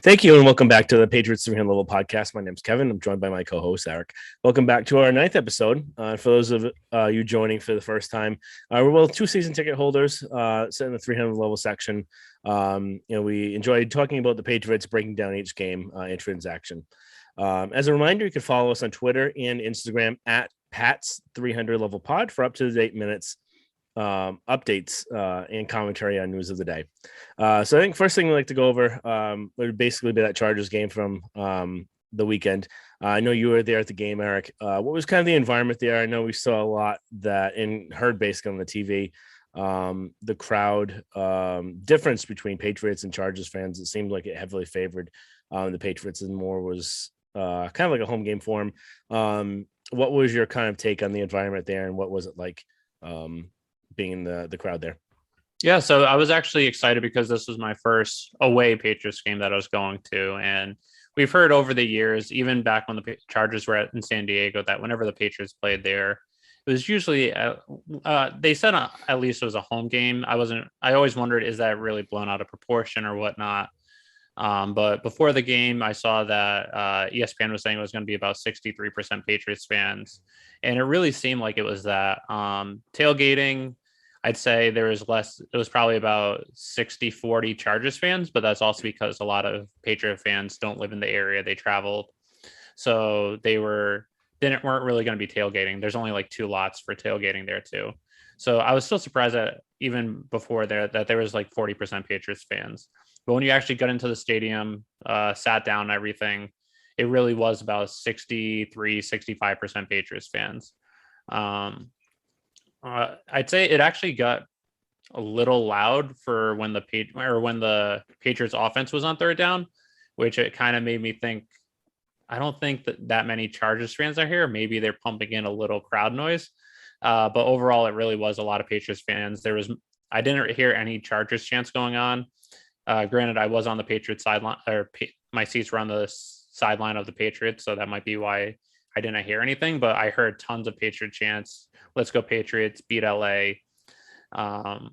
Thank you, and welcome back to the Patriots 300 Level Podcast. My name's Kevin. I'm joined by my co-host, Eric. Welcome back to our ninth episode. For those of you joining for the first time, we're both two season ticket holders sitting in the 300 level section. We enjoyed talking about the Patriots, breaking down each game and transaction. As a reminder, you can follow us on Twitter and Instagram at Pats 300 Level Pod for up-to-date minutes, updates and commentary on news of the day. So I think first thing we'd like to go over would basically be that Chargers game from the weekend. I know you were there at the game, Eric. What was kind of the environment there? I know we saw a lot that and heard basically on the TV. The crowd difference between Patriots and Chargers fans, it seemed like it heavily favored the Patriots and more was kind of like a home game for them. What was your kind of take on the environment there, and what was it like being in the crowd there? Yeah, so I was actually excited because this was my first away Patriots game that I was going to. And we've heard over the years, even back when the Chargers were in San Diego, that whenever the Patriots played there, it was usually, they said at least it was a home game. I always wondered, is that really blown out of proportion or whatnot? But before the game, I saw that ESPN was saying it was going to be about 63% Patriots fans. And it really seemed like it was that. Tailgating, I'd say there was less. It was probably about 60-40 Chargers fans, but that's also because a lot of Patriot fans don't live in the area. They traveled. So they weren't really going to be tailgating. There's only like 2 lots for tailgating there too. So I was still surprised that even before that there was like 40% Patriots fans. But when you actually got into the stadium, sat down and everything, it really was about 63-65% Patriots fans. I'd say it actually got a little loud for when the Patriots offense was on third down, which it kind of made me think, I don't think that many Chargers fans are here. Maybe they're pumping in a little crowd noise. But overall, it really was a lot of Patriots fans. I didn't hear any Chargers chants going on. Granted, I was on the Patriots sideline, or my seats were on the sideline of the Patriots, so that might be why I didn't hear anything, but I heard tons of Patriot chants. Let's go Patriots, beat LA. And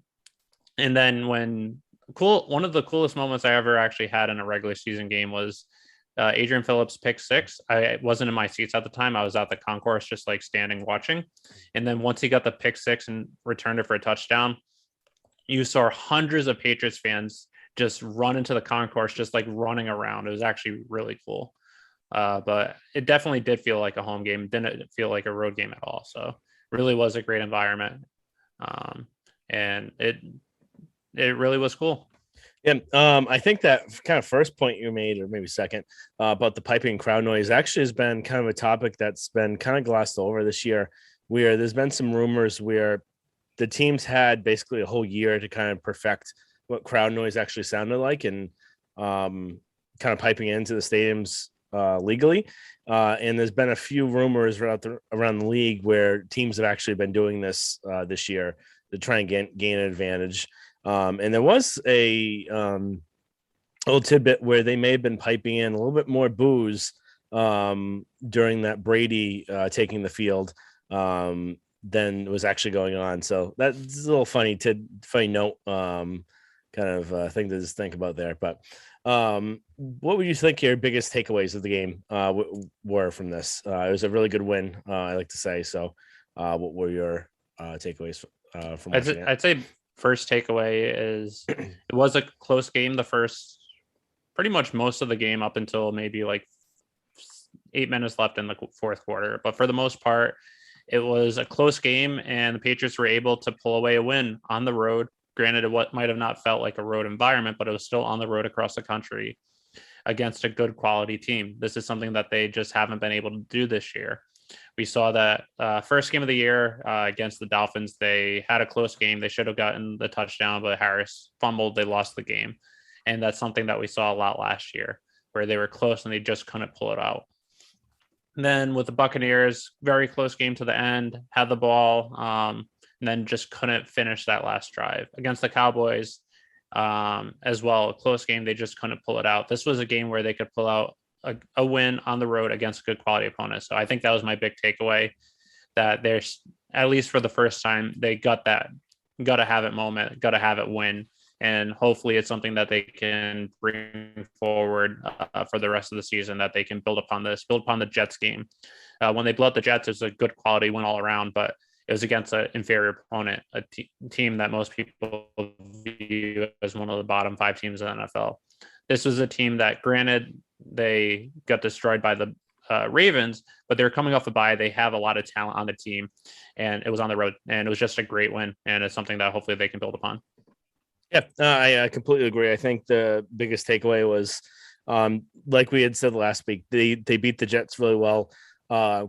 then one of the coolest moments I ever actually had in a regular season game was Adrian Phillips' pick 6. I wasn't in my seats at the time. I was at the concourse, just like standing watching. And then once he got the pick 6 and returned it for a touchdown, you saw hundreds of Patriots fans just run into the concourse, just like running around. It was actually really cool. But it definitely did feel like a home game. It didn't feel like a road game at all. So really was a great environment. And it really was cool. Yeah, I think that kind of first point you made, or maybe second, about the piping crowd noise actually has been kind of a topic that's been kind of glossed over this year, where there's been some rumors where the teams had basically a whole year to kind of perfect what crowd noise actually sounded like and kind of piping into the stadiums legally. And there's been a few rumors around the league where teams have actually been doing this this year to try and gain an advantage. And there was a little tidbit where they may have been piping in a little bit more booze during that Brady taking the field than was actually going on. So that's a little funny note, kind of thing to just think about there. But what would you think your biggest takeaways of the game were from this? It was a really good win, I like to say. So what were your takeaways from watching it? I'd say first takeaway is it was a close game. The first, pretty much most of the game up until maybe like 8 minutes left in the fourth quarter. But for the most part, it was a close game and the Patriots were able to pull away a win on the road. Granted, what might have not felt like a road environment, but it was still on the road across the country against a good quality team. This is something that they just haven't been able to do this year. We saw that first game of the year against the Dolphins. They had a close game. They should have gotten the touchdown, but Harris fumbled. They lost the game. And that's something that we saw a lot last year, where they were close and they just couldn't pull it out. And then with the Buccaneers, very close game to the end, had the ball, and then just couldn't finish that last drive. Against the Cowboys as well, a close game. They just couldn't pull it out. This was a game where they could pull out a win on the road against a good quality opponent. So I think that was my big takeaway, that there's, at least for the first time, they got that got to have it moment, got to have it win and hopefully it's something that they can bring forward for the rest of the season, that they can build upon the Jets game. When they blew out the Jets, it was a good quality win all around, but it was against an inferior opponent, a team that most people view as one of the bottom 5 teams in the NFL. This was a team that, granted, they got destroyed by the Ravens, but they're coming off a bye. They have a lot of talent on the team, and it was on the road, and it was just a great win, and it's something that hopefully they can build upon. Yeah, I completely agree. I think the biggest takeaway was, like we had said last week, they beat the Jets really well.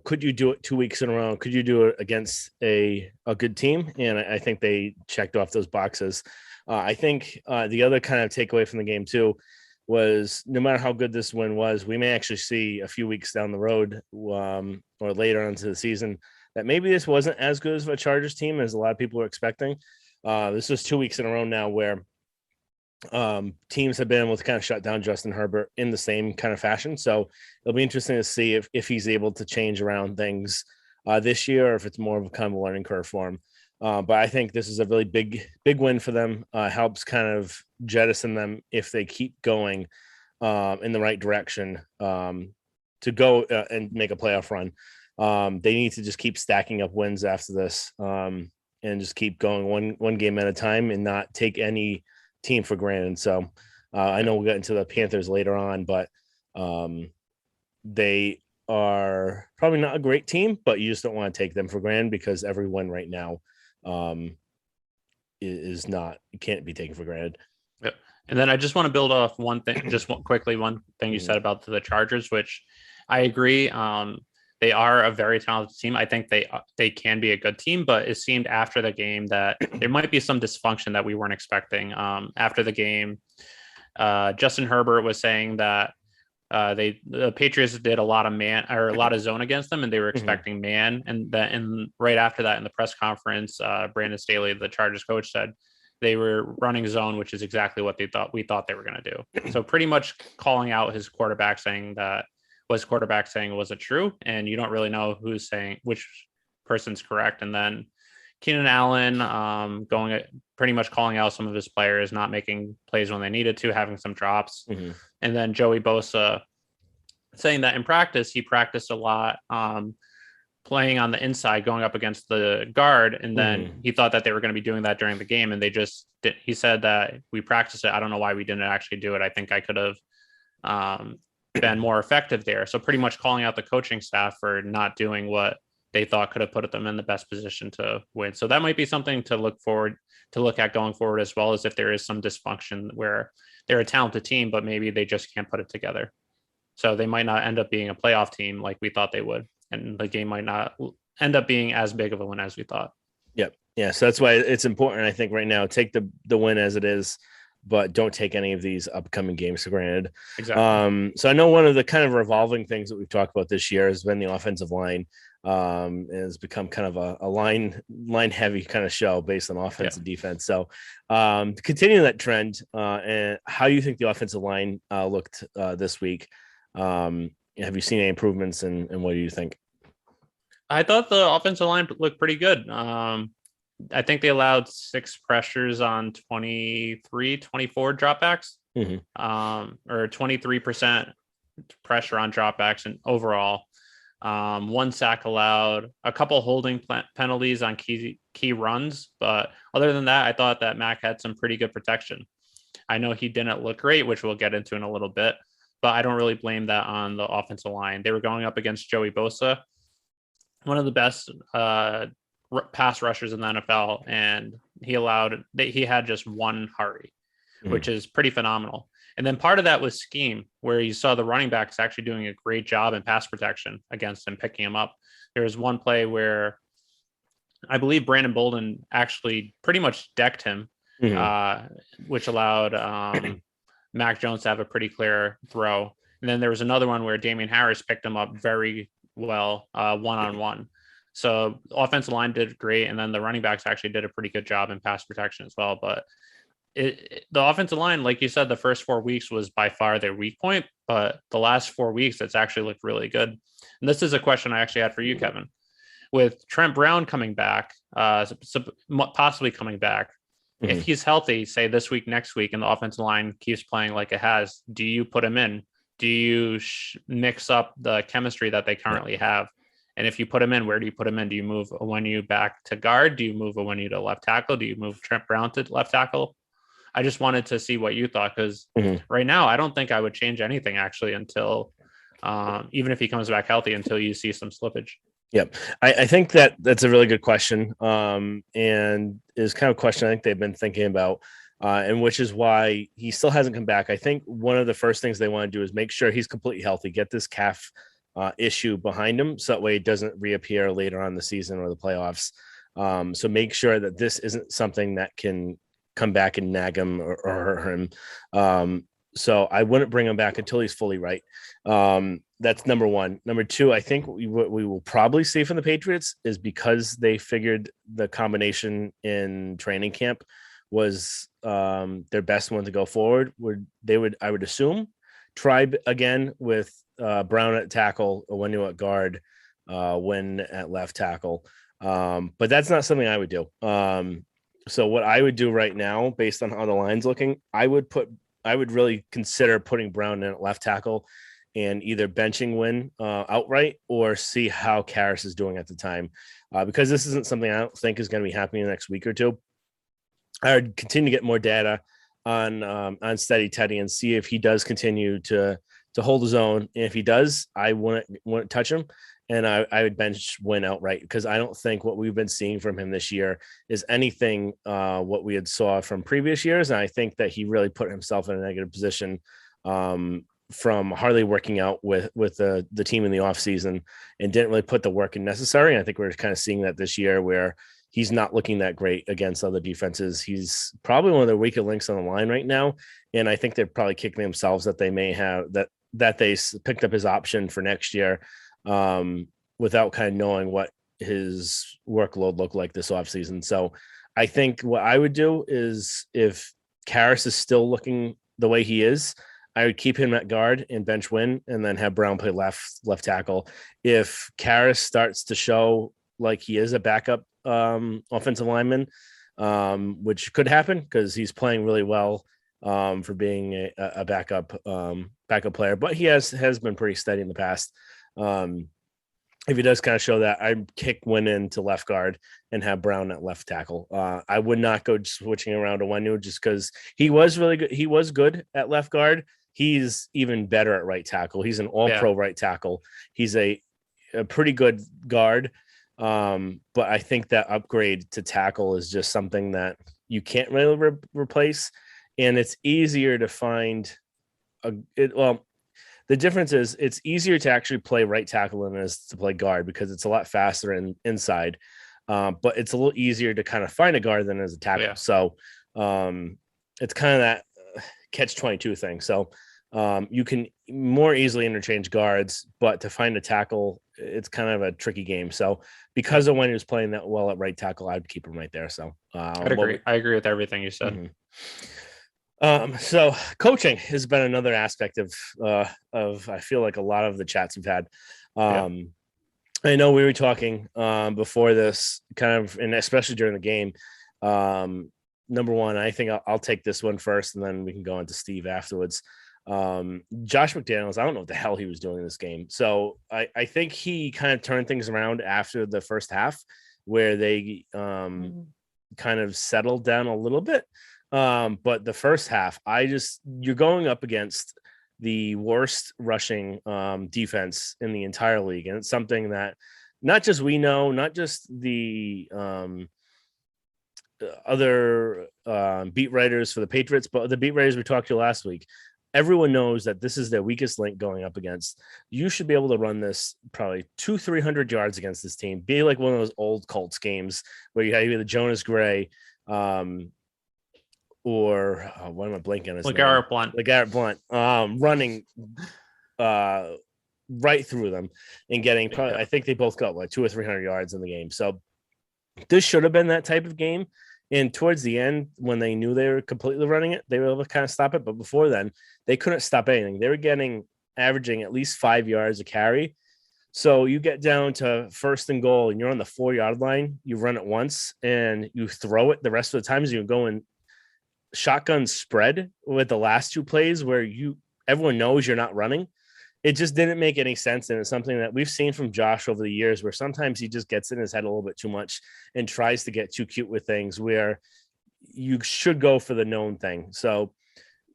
Could you do it 2 weeks in a row? Could you do it against a good team? And I think they checked off those boxes. I think the other kind of takeaway from the game too was, no matter how good this win was, we may actually see a few weeks down the road or later into the season that maybe this wasn't as good as a Chargers team as a lot of people are expecting. This was 2 weeks in a row now where teams have been able to kind of shut down Justin Herbert in the same kind of fashion. So it'll be interesting to see if he's able to change around things this year, or if it's more of a kind of a learning curve for him. But I think this is a really big win for them. Helps kind of jettison them if they keep going in the right direction to go and make a playoff run. They need to just keep stacking up wins after this and just keep going one game at a time and not take any team for granted. So I know we'll get into the Panthers later on, but they are probably not a great team, but you just don't want to take them for granted, because every win right now is not, it can't be taken for granted. Yep. And then I just want to build off one thing, one thing you said about the Chargers, which I agree. They are a very talented team. I think they can be a good team, but it seemed after the game that there might be some dysfunction that we weren't expecting. After the game, Justin Herbert was saying that the Patriots did a lot of zone against them, and they were expecting man. And right after that, in the press conference, Brandon Staley, the Chargers coach, said they were running zone, which is exactly what we thought they were going to do. So pretty much calling out his quarterback, saying that was quarterback saying wasn't true, and you don't really know who's saying which person's correct. And then Keenan Allen pretty much calling out some of his players, not making plays when they needed to, having some drops. And then Joey Bosa saying that in practice, he practiced a lot playing on the inside, going up against the guard. And then he thought that they were going to be doing that during the game, and they just did. He said that we practiced it. I don't know why we didn't actually do it. I think I could have been more effective there. So pretty much calling out the coaching staff for not doing what they thought could have put them in the best position to win. So that might be something to look at going forward, as well as if there is some dysfunction where they're a talented team, but maybe they just can't put it together. So they might not end up being a playoff team like we thought they would, and the game might not end up being as big of a win as we thought. Yep. Yeah. So that's why it's important, I think, right now, take the win as it is, but don't take any of these upcoming games for granted. Exactly. So I know one of the kind of revolving things that we've talked about this year has been the offensive line. It's become kind of a line heavy kind of show based on offense and defense. So to continue that trend, and how do you think the offensive line looked this week? Have you seen any improvements, and what do you think? I thought the offensive line looked pretty good. I think they allowed 6 pressures on 24 dropbacks, or 23% pressure on dropbacks, and overall 1 sack allowed, a couple holding penalties on key runs. But other than that, I thought that Mac had some pretty good protection. I know he didn't look great, which we'll get into in a little bit, but I don't really blame that on the offensive line. They were going up against Joey Bosa, one of the best pass rushers in the NFL, and he had just 1 hurry, which is pretty phenomenal. And then part of that was scheme, where you saw the running backs actually doing a great job in pass protection against him, picking him up. There was one play where I believe Brandon Bolden actually pretty much decked him, which allowed Mac Jones to have a pretty clear throw. And then there was another one where Damian Harris picked him up very well, one-on-one. So the offensive line did great, and then the running backs actually did a pretty good job in pass protection as well. But the offensive line, like you said, the first 4 weeks was by far their weak point, but the last 4 weeks, it's actually looked really good. And this is a question I actually had for you, Kevin. With Trent Brown coming back, possibly coming back, If he's healthy, say this week, next week, and the offensive line keeps playing like it has, do you put him in? Do you mix up the chemistry that they currently have? And if you put him in, where do you put him in? Do you move Onwenu back to guard? Do you move Onwenu to left tackle? Do you move Trent Brown to left tackle? I just wanted to see what you thought, because right now I don't think I would change anything actually until even if he comes back healthy, until you see some slippage. Yep. I think that's a really good question. And is kind of a question I think they've been thinking about, and which is why he still hasn't come back. I think one of the first things they want to do is make sure he's completely healthy, get this calf issue behind him, so that way it doesn't reappear later on in the season or the playoffs. So make sure that this isn't something that can come back and nag him or hurt him. So I wouldn't bring him back until he's fully right. That's number one. Number two, I think what we will probably see from the Patriots is, because they figured the combination in training camp was their best one to go forward, I would assume, try again with Brown at tackle, Onwenu at guard, Wynn at left tackle. But that's not something I would do. So what I would do right now, based on how the line's looking, I would really consider putting Brown in at left tackle and either benching Wynn outright, or see how Karras is doing at the time. Because this isn't something I don't think is going to be happening in the next week or two. I would continue to get more data on Steady Teddy and see if he does continue to hold his own. And if he does, I wouldn't touch him. And I would bench Wynn outright, because I don't think what we've been seeing from him this year is anything what we had saw from previous years. And I think that he really put himself in a negative position from hardly working out with the team in the offseason, and didn't really put the work in necessary. And I think we're kind of seeing that this year, where he's not looking that great against other defenses. He's probably one of the weaker links on the line right now. And I think they're probably kicking themselves that they may have that they picked up his option for next year without kind of knowing what his workload looked like this offseason. So I think what I would do is, if Karras is still looking the way he is, I would keep him at guard and bench Wynn, and then have Brown play left tackle. If Karras starts to show like he is a backup offensive lineman, which could happen because he's playing really well for being a backup player, but he has been pretty steady in the past. If he does kind of show that, I'd kick Wynn into left guard and have Brown at left tackle. I would not go switching around to Onwenu, just because he was really good. He was good at left guard. He's even better at right tackle. He's an all-pro right tackle. He's a pretty good guard. But I think that upgrade to tackle is just something that you can't really replace. And it's easier to find the difference is it's easier to actually play right tackle than it is to play guard, because it's a lot faster and inside. But it's a little easier to kind of find a guard than as a tackle. Yeah. So it's kind of that catch-22 thing. So you can more easily interchange guards, but to find a tackle, it's kind of a tricky game. So because of when he was playing that well at right tackle, I'd keep him right there. So I'd agree. I agree with everything you said. So coaching has been another aspect of I feel like a lot of the chats we've had. I know we were talking before this kind of, and especially during the game. Number one, I think I'll take this one first, and then we can go into Steve afterwards. Josh McDaniels, I don't know what the hell he was doing in this game. So I think he kind of turned things around after the first half, where they kind of settled down a little bit. But the first half, you're going up against the worst rushing defense in the entire league. And it's something that not just we know, not just the other beat writers for the Patriots, but the beat writers we talked to last week. Everyone knows that this is their weakest link going up against. You should be able to run this probably 200-300 yards against this team. Be like one of those old Colts games where you have either Jonas Gray, or what am I blanking on his name? LeGarrette Blount running right through them and getting probably, I think they both got like 200 or 300 yards in the game. So this should have been that type of game. And towards the end, when they knew they were completely running it, they were able to kind of stop it. But before then, they couldn't stop anything. They were averaging at least 5 yards a carry. So you get down to first and goal, and you're on the 4-yard line. You run it once, and you throw it the rest of the times. You go in shotgun spread with the last two plays where everyone knows you're not running. It just didn't make any sense. And it's something that we've seen from Josh over the years where sometimes he just gets in his head a little bit too much and tries to get too cute with things where you should go for the known thing. So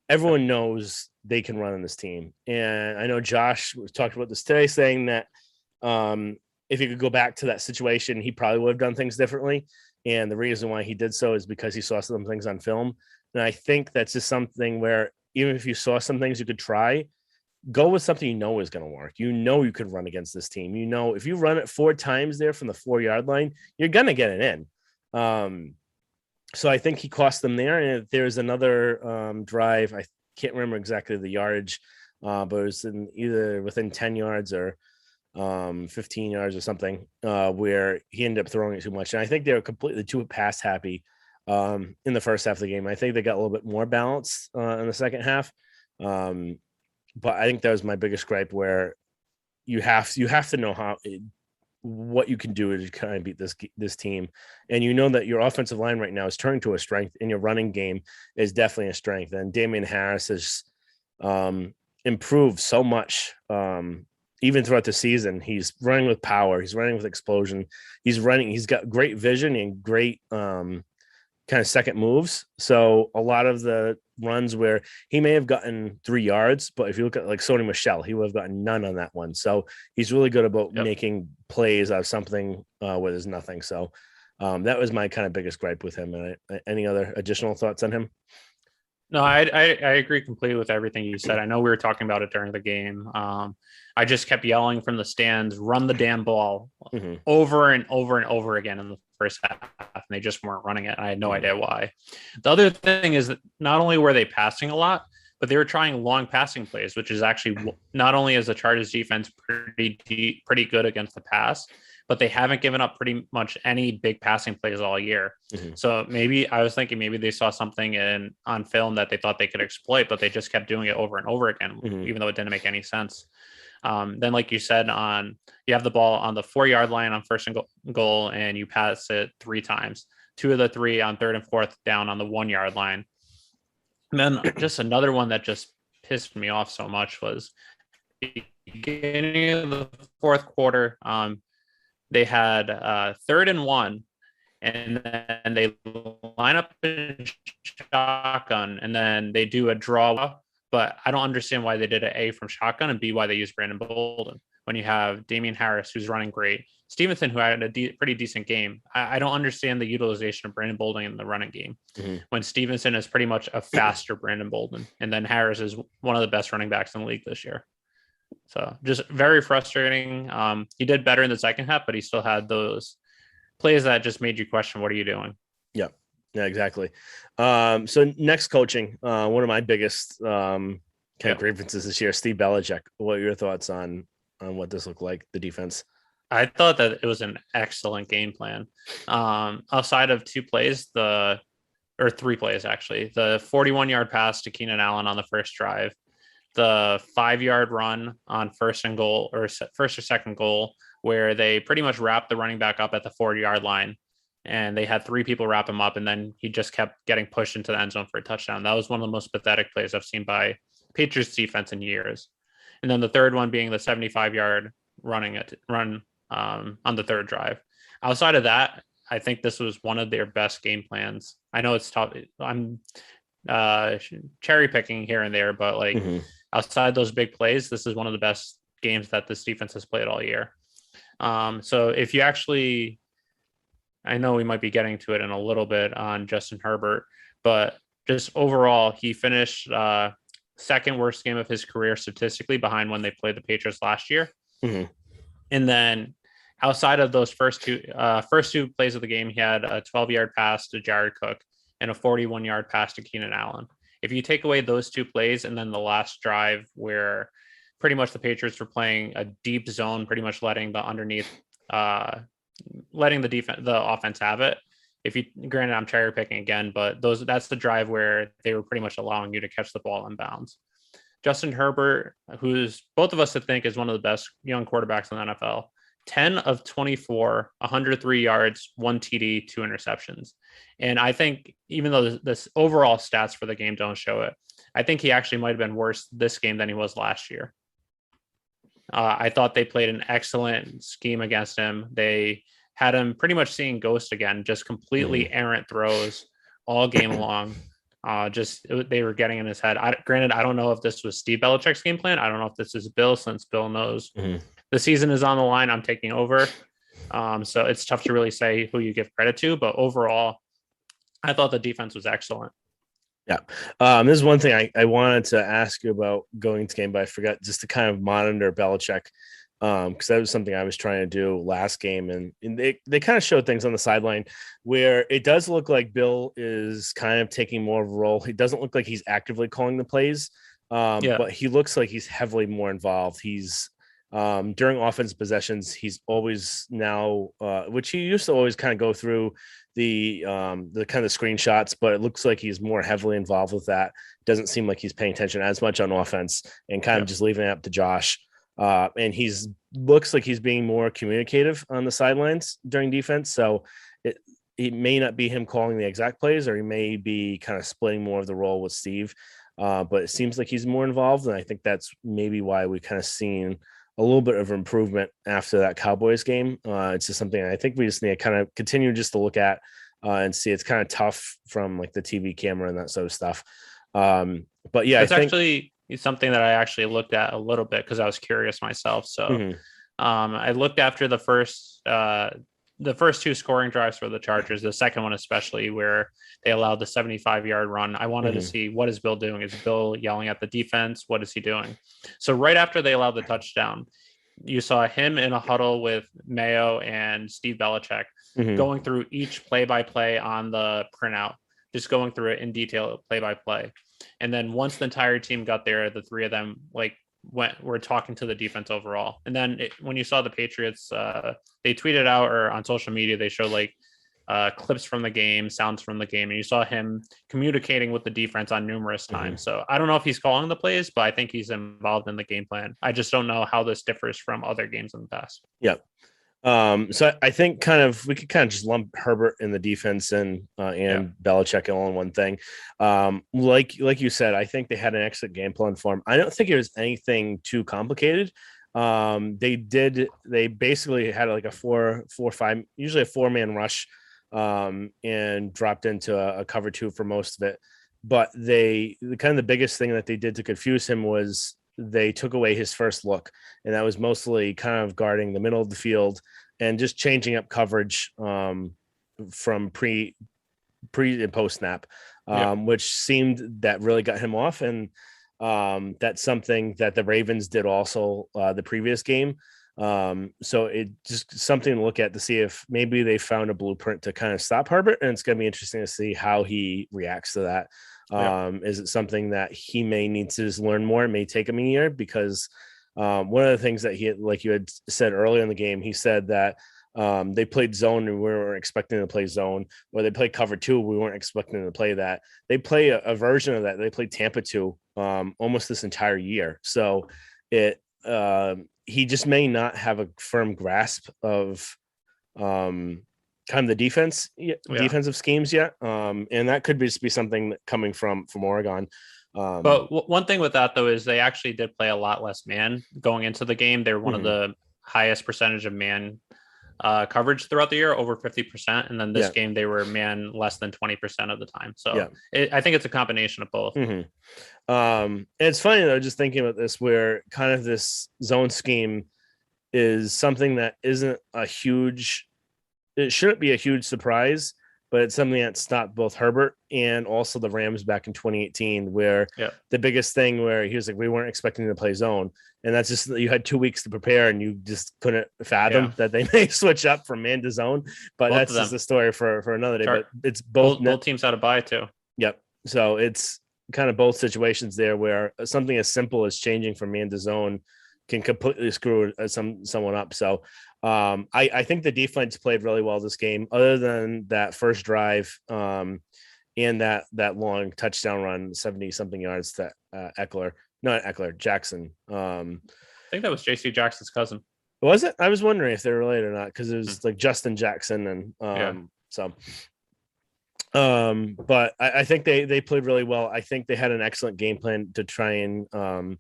everyone knows they can run on this team. And I know Josh talked about this today, saying that if he could go back to that situation, he probably would have done things differently. And the reason why he did so is because he saw some things on film. And I think that's just something where even if you saw some things you could try, go with something you know is going to work. You know you could run against this team. You know if you run it 4 times there from the 4-yard line, you're going to get it in. So I think he cost them there. And if there's another drive, I can't remember exactly the yardage, but it was either within 10 yards or 15 yards or something, where he ended up throwing it too much. And I think they were completely too pass happy in the first half of the game. I think they got a little bit more balance in the second half. But I think that was my biggest gripe, where you have to know what you can do to kind of beat this team. And you know that your offensive line right now is turning to a strength, and your running game is definitely a strength. And Damian Harris has improved so much. Even throughout the season, he's running with power. He's running with explosion. He's got great vision and great kind of second moves. So a lot of the runs where he may have gotten 3 yards, but if you look at like Sony Michel, he would have gotten none on that one. So he's really good about making plays out of something where there's nothing. So that was my kind of biggest gripe with him. Any other additional thoughts on him? No, I agree completely with everything you said. I know we were talking about it during the game. I just kept yelling from the stands, run the damn ball over and over and over again in the first half. And they just weren't running it. I had no idea why. The other thing is that not only were they passing a lot, but they were trying long passing plays, which is actually not only is the Chargers defense pretty good against the pass, but they haven't given up pretty much any big passing plays all year. So maybe I was thinking maybe they saw something on film that they thought they could exploit, but they just kept doing it over and over again, even though it didn't make any sense. Then, like you said, you have the ball on the 4-yard line on first and goal, and you pass it 3 times. 2 of the 3 on 3rd and 4th down on the 1-yard line. And then just another one that just pissed me off so much was beginning of the 4th quarter. They had 3rd and 1, and then they line up in shotgun, and then they do a draw. But I don't understand why they did an A from shotgun, and B, why they used Brandon Bolden when you have Damian Harris, who's running great, Stevenson, who had a pretty decent game. I don't understand the utilization of Brandon Bolden in the running game when Stevenson is pretty much a faster Brandon Bolden, and then Harris is one of the best running backs in the league this year. So just very frustrating. He did better in the second half, but he still had those plays that just made you question, what are you doing? Yeah, exactly. So next coaching, one of my biggest kind of grievances this year, Steve Belichick. What are your thoughts on what this looked like, the defense? I thought that it was an excellent game plan. Outside of 2 plays, or 3 plays actually, the 41-yard pass to Keenan Allen on the first drive, the 5-yard run on first or second goal, where they pretty much wrapped the running back up at the 40-yard line, and they had 3 people wrap him up, and then he just kept getting pushed into the end zone for a touchdown. That was one of the most pathetic plays I've seen by Patriots defense in years. And then the third one being the 75-yard run on the 3rd drive. Outside of that, I think this was one of their best game plans. I know it's tough. I'm cherry picking here and there, but outside those big plays, this is one of the best games that this defense has played all year. So if you actually, I know we might be getting to it in a little bit on Justin Herbert, but just overall, he finished 2nd worst game of his career statistically, behind when they played the Patriots last year. And then outside of those first two plays of the game, he had a 12-yard pass to Jared Cook and a 41-yard pass to Keenan Allen. If you take away those 2 plays and then the last drive where pretty much the Patriots were playing a deep zone, pretty much letting the offense have it. Granted, I'm cherry picking again, but that's the drive where they were pretty much allowing you to catch the ball in bounds. Justin Herbert, who's both of us to think is one of the best young quarterbacks in the NFL, 10 of 24, 103 yards, one TD, two interceptions. And I think even though this overall stats for the game don't show it, I think he actually might have been worse this game than he was last year. I thought they played an excellent scheme against him. They had him pretty much seeing ghost again, just completely errant throws all game long. They were getting in his head. Granted, I don't know if this was Steve Belichick's game plan. I don't know if this is Bill, since Bill knows the season is on the line. I'm taking over. So it's tough to really say who you give credit to, but overall, I thought the defense was excellent. Yeah. This is one thing I wanted to ask you about going to game, but I forgot, just to kind of monitor Belichick. Because that was something I was trying to do last game, and they kind of showed things on the sideline where it does look like Bill is kind of taking more of a role. He doesn't look like he's actively calling the plays, but he looks like he's heavily more involved. He's during offense possessions, he's always now, which he used to always kind of go through the kind of screenshots, but it looks like he's more heavily involved with that. Doesn't seem like he's paying attention as much on offense and kind of just leaving it up to Josh. And he's looks like he's being more communicative on the sidelines during defense. So it may not be him calling the exact plays, or he may be kind of splitting more of the role with Steve. But it seems like he's more involved. And I think that's maybe why we kind of seen a little bit of improvement after that Cowboys game. It's just something I think we just need to kind of continue just to look at and see. It's kind of tough from like the TV camera and that sort of stuff. But yeah, it's actually something that I actually looked at a little bit because I was curious myself. So I looked after the first two scoring drives for the Chargers, the second one especially, where they allowed the 75-yard run. I wanted to see, what is Bill doing? Is Bill yelling at the defense? What is he doing? So right after they allowed the touchdown, you saw him in a huddle with Mayo and Steve Belichick going through each play-by-play on the printout, just going through it in detail, play-by-play. And then once the entire team got there, the three of them were talking to the defense overall. And then when you saw the Patriots, they tweeted out, or on social media, they showed clips from the game, sounds from the game, and you saw him communicating with the defense on numerous times. So I don't know if he's calling the plays, but I think he's involved in the game plan. I just don't know how this differs from other games in the past. Yep. So I think we could kind of just lump Herbert in the defense and Belichick all in one thing. Like you said, I think they had an excellent game plan for him. I don't think it was anything too complicated. They basically had like a 4-5, usually a 4-man rush, and dropped into a cover 2 for most of it. But the biggest thing that they did to confuse him was they took away his first look, and that was mostly kind of guarding the middle of the field and just changing up coverage from pre and post snap, which seemed that really got him off. And that's something that the Ravens did also the previous game. So it just something to look at to see if maybe they found a blueprint to kind of stop Herbert, and it's going to be interesting to see how he reacts to that. Is it something that he may need to just learn more? It may take him a year, because one of the things that he, like you had said earlier in the game, he said that they played zone and we weren't expecting to play zone, or they played cover 2. We weren't expecting to play that. They play a version of that. They played Tampa 2 almost this entire year. So he just may not have a firm grasp of kind of the defensive schemes yet. And that could be something coming from Oregon. But one thing with that, though, is they actually did play a lot less man going into the game. They're one of the highest percentage of man coverage throughout the year, over 50%. And then this game, they were man less than 20% of the time. So I think it's a combination of both. And it's funny, though, just thinking about this, where kind of this zone scheme is something that it shouldn't be a huge surprise, but it's something that stopped both Herbert and also the Rams back in 2018, where the biggest thing where he was like, we weren't expecting to play zone. And that's just, you had 2 weeks to prepare and you just couldn't fathom that they may switch up from man to zone. But that's just a story for another day. But it's both teams had a bye too. Yep. So it's kind of both situations there, where something as simple as changing from man to zone can completely screw someone up. So I think the defense played really well this game, other than that first drive and that long touchdown run, 70-something yards to Jackson. I think that was JC Jackson's cousin. Was it? I was wondering if they're related or not because it Hmm. was like Justin Jackson and Yeah. so but I think they played really well. I think they had an excellent game plan to try and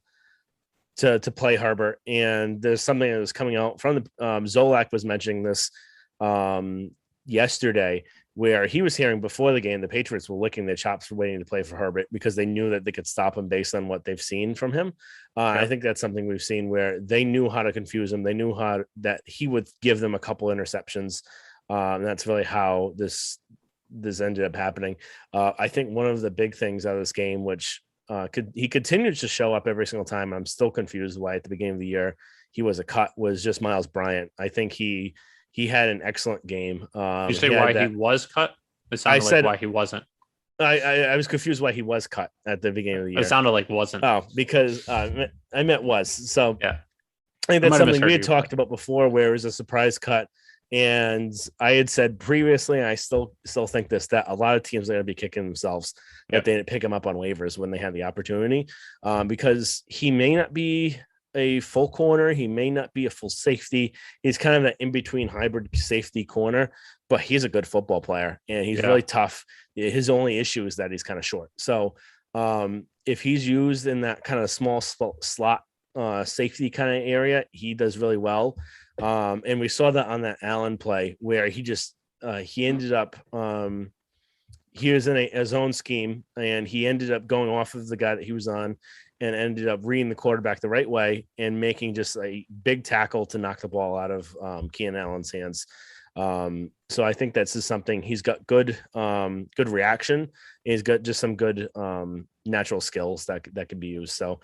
to play Herbert. And there's something that was coming out from the Zolak was mentioning this um yesterday where he was hearing before the game the Patriots were licking their chops for waiting to play for Herbert because they knew that they could stop him based on what they've seen from him. I Yeah. think that's something we've seen where they knew how to confuse him. They knew how that he would give them a couple interceptions. That's really how this ended up happening. I think one of the big things out of this game, which he continues to show up every single time. I'm still confused why at the beginning of the year he was a cut was just Miles Bryant. I think he had an excellent game. You say He why had he that. was cut? It I sounded like said why he wasn't. I was confused why he was cut at the beginning of the It year. sounded like wasn't. Oh, because I meant was. So Yeah. I think I that's might have something we misheard had you, but talked about before, where it was a surprise cut. And I had said previously, and I still think this, that a lot of teams are going to be kicking themselves yeah. that they didn't pick him up on waivers when they had the opportunity, because he may not be a full corner, he may not be a full safety. He's kind of that in between hybrid safety corner, but he's a good football player and he's Yeah. really tough. His only issue is that he's kind of short. So if he's used in that kind of small slot safety kind of area, he does really well. And we saw that on that Allen play where he ended up he was in a zone scheme and he ended up going off of the guy that he was on and ended up reading the quarterback the right way and making just a big tackle to knock the ball out of Keenan Allen's hands. So I think that's just something he's got good reaction. He's got just some good natural skills that could be used. So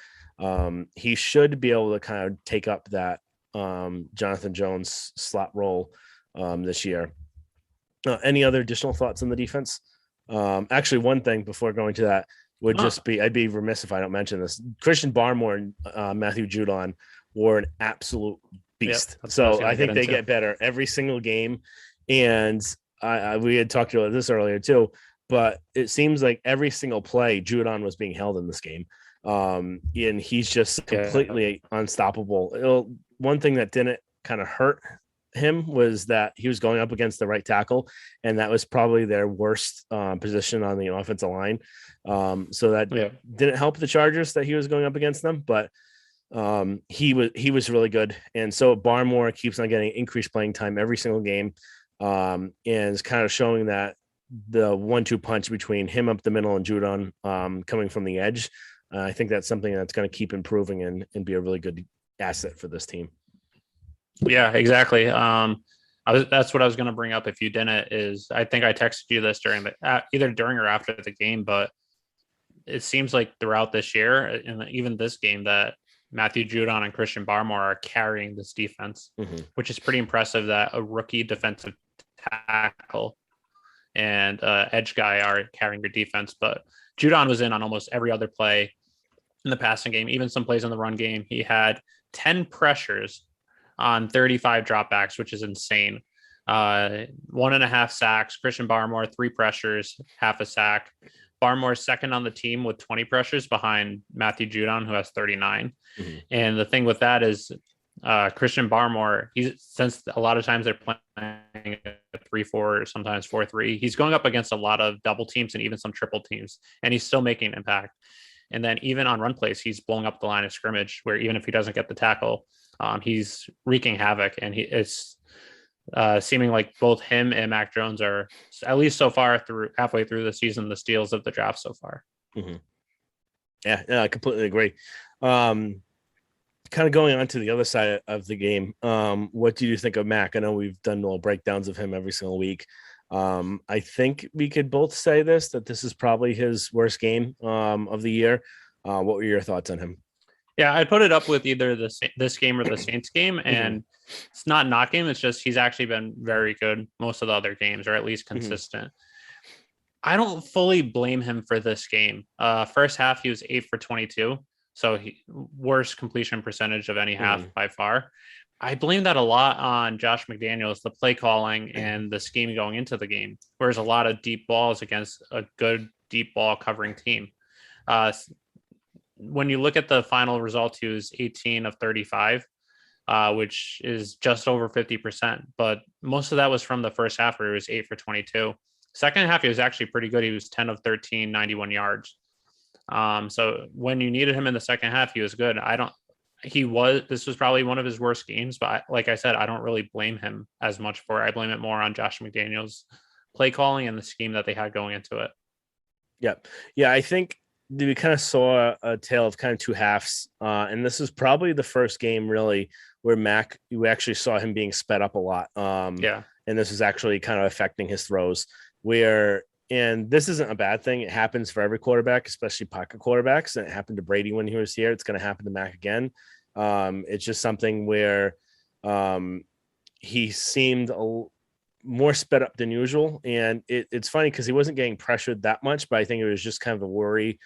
he should be able to kind of take up that Jonathan Jones slot role this year. Any other additional thoughts on the defense? Actually, one thing before going to that would No. just be I'd be remiss if I don't mention this. Christian Barmore and Matthew Judon were an absolute Yeah. beast. That's what I was So gonna I get think they into. get better every single game. And we had talked about this earlier too, but it seems like every single play Judon was being held in this game. And he's just Yeah. completely unstoppable. One thing that didn't kind of hurt him was that he was going up against the right tackle, and that was probably their worst position on the offensive line. So that Yeah. didn't help the Chargers that he was going up against them, but he was really good. And so Barmore keeps on getting increased playing time every single game, and is kind of showing that the 1-2 punch between him up the middle and Judon coming from the edge. I think that's something that's going to keep improving and be a really good asset for this team. Yeah, exactly. That's what I was going to bring up if you didn't. Is I think I texted you this during either during or after the game, but it seems like throughout this year and even this game that Matthew Judon and Christian Barmore are carrying this defense, which is pretty impressive. That a rookie defensive tackle and edge guy are carrying your defense, but Judon was in on almost every other play in the passing game, even some plays in the run game. He had 10 pressures on 35 dropbacks, which is insane. 1.5 sacks. Christian Barmore, 3 pressures, half a sack. Barmore's second on the team with 20 pressures behind Matthew Judon, who has 39. Mm-hmm. And the thing with that is Christian Barmore, since a lot of times they're playing a 3-4, sometimes 4-3, he's going up against a lot of double teams and even some triple teams, and he's still making impact. And then even on run plays, he's blowing up the line of scrimmage where even if he doesn't get the tackle, he's wreaking havoc. And it's seeming like both him and Mac Jones are, at least so far through halfway through the season, the steals of the draft so far. Mm-hmm. Yeah, I completely agree. Kind of going on to the other side of the game. What do you think of Mac? I know we've done little breakdowns of him every single week. I think we could both say that this is probably his worst game of the year. What were your thoughts on him? Yeah, I'd put it up with either this game or the Saints game, and it's not knocking. It's just he's actually been very good most of the other games, or at least consistent. I don't fully blame him for this game. First half, he was 8 for 22, so worst completion percentage of any half by far. I blame that a lot on Josh McDaniels, the play calling and the scheme going into the game, whereas a lot of deep balls against a good deep ball covering team. When you look at the final result, he was 18 of 35. which is just over 50%. But most of that was from the first half where he was 8 for 22. Second half, he was actually pretty good. He was 10 of 13, 91 yards. So when you needed him in the second half, he was good. This was probably one of his worst games, but like I said, I don't really blame him as much for it. I blame it more on Josh McDaniels' play calling and the scheme that they had going into it. Yep. Yeah, I think we kind of saw a tale of kind of two halves. And this is probably the first game really where you actually saw him being sped up a lot. Yeah. And this is actually kind of affecting his throws and this isn't a bad thing. It happens for every quarterback, especially pocket quarterbacks. And it happened to Brady when he was here. It's going to happen to Mac again. It's just something where he seemed more sped up than usual. And it's funny because he wasn't getting pressured that much, but I think it was just kind of a worry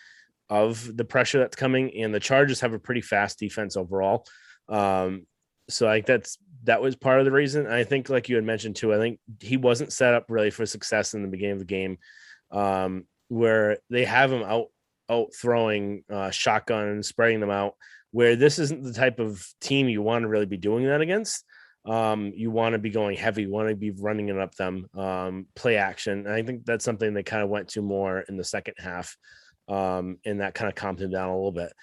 of the pressure that's coming. And the Chargers have a pretty fast defense overall. So I think that was part of the reason. I think, like you had mentioned too, I think he wasn't set up really for success in the beginning of the game, where they have him out throwing shotgun and spraying them out, where this isn't the type of team you want to really be doing that against. You want to be going heavy, you want to be running it up them, play action. And I think that's something they kind of went to more in the second half, and that kind of calmed him down a little bit.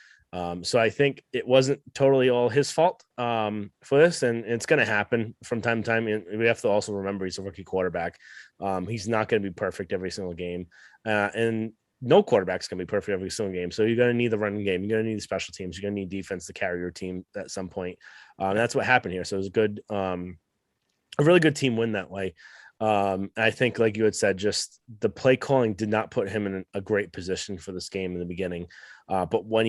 So I think it wasn't totally all his fault for this, and it's going to happen from time to time. And we have to also remember he's a rookie quarterback. He's not going to be perfect every single game, and no quarterback's going to be perfect every single game. So you're going to need the running game. You're going to need the special teams. You're going to need defense to carry your team at some point. That's what happened here. So it was a really good team win that way. I think, like you had said, just the play calling did not put him in a great position for this game in the beginning. But when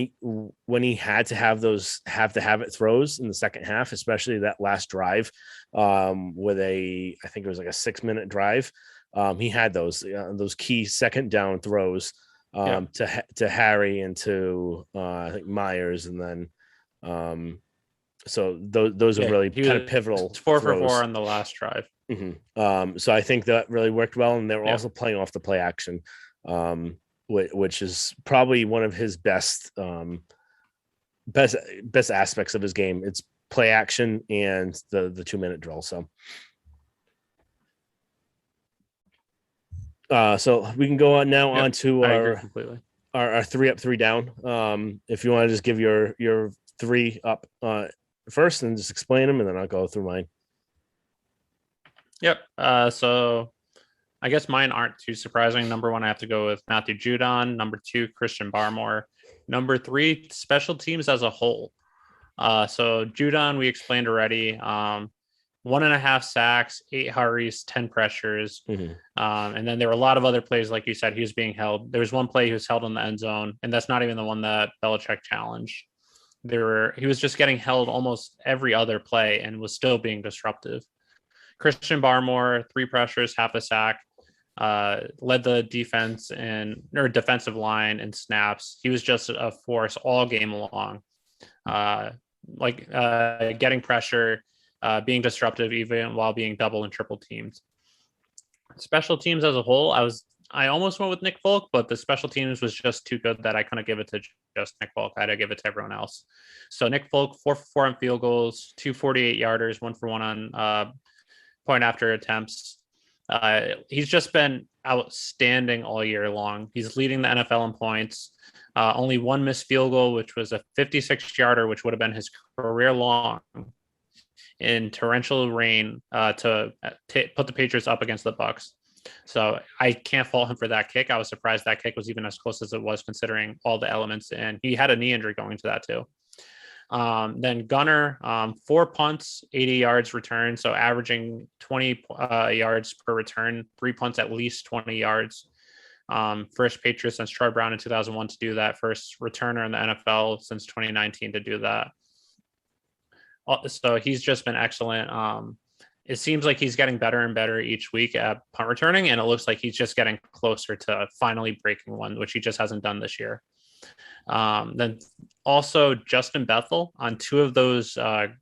he had to have those have it throws in the second half, especially that last drive, with I think it was like a 6-minute drive, he had those key second down throws to Harry and to I think Myers, and then so those are really kind of pivotal. 4 for 4 on the last drive. Mm-hmm. So I think that really worked well, and they were also playing off the play action, which is probably one of his best aspects of his game. It's play action and the 2-minute drill. So we can go on now on to our 3 up, 3 down. If you want to just give your 3 up first and just explain them, and then I'll go through mine. Yep. So I guess mine aren't too surprising. Number 1, I have to go with Matthew Judon. Number 2, Christian Barmore. Number 3, special teams as a whole. So Judon, we explained already. 1.5 sacks, 8 hurries, 10 pressures. Mm-hmm. And then there were a lot of other plays, like you said, he was being held. There was one play he was held in the end zone, and that's not even the one that Belichick challenged. He was just getting held almost every other play and was still being disruptive. Christian Barmore, 3 pressures, half a sack, led the defensive line in snaps. He was just a force all game long, getting pressure, being disruptive even while being double and triple teamed. Special teams as a whole, I almost went with Nick Folk, but the special teams was just too good that I couldn't give it to just Nick Folk. I had to give it to everyone else. So Nick Folk, 4 for 4 on field goals, 2 48-yarders, 1 for 1 on point after attempts. He's just been outstanding all year long. He's leading the NFL in points. Only 1 missed field goal, which was a 56-yarder, which would have been his career long in torrential rain to put the Patriots up against the Bucks. So I can't fault him for that kick. I was surprised that kick was even as close as it was, considering all the elements, and he had a knee injury going to that too. Then Gunner, 4 punts, 80 yards return, so averaging 20 yards per return, 3 punts at least 20 yards. First Patriots since Troy Brown in 2001 to do that. First returner in the NFL since 2019 to do that. So he's just been excellent. It seems like he's getting better and better each week at punt returning, and it looks like he's just getting closer to finally breaking one, which he just hasn't done this year. Then also Justin Bethel on 2 of those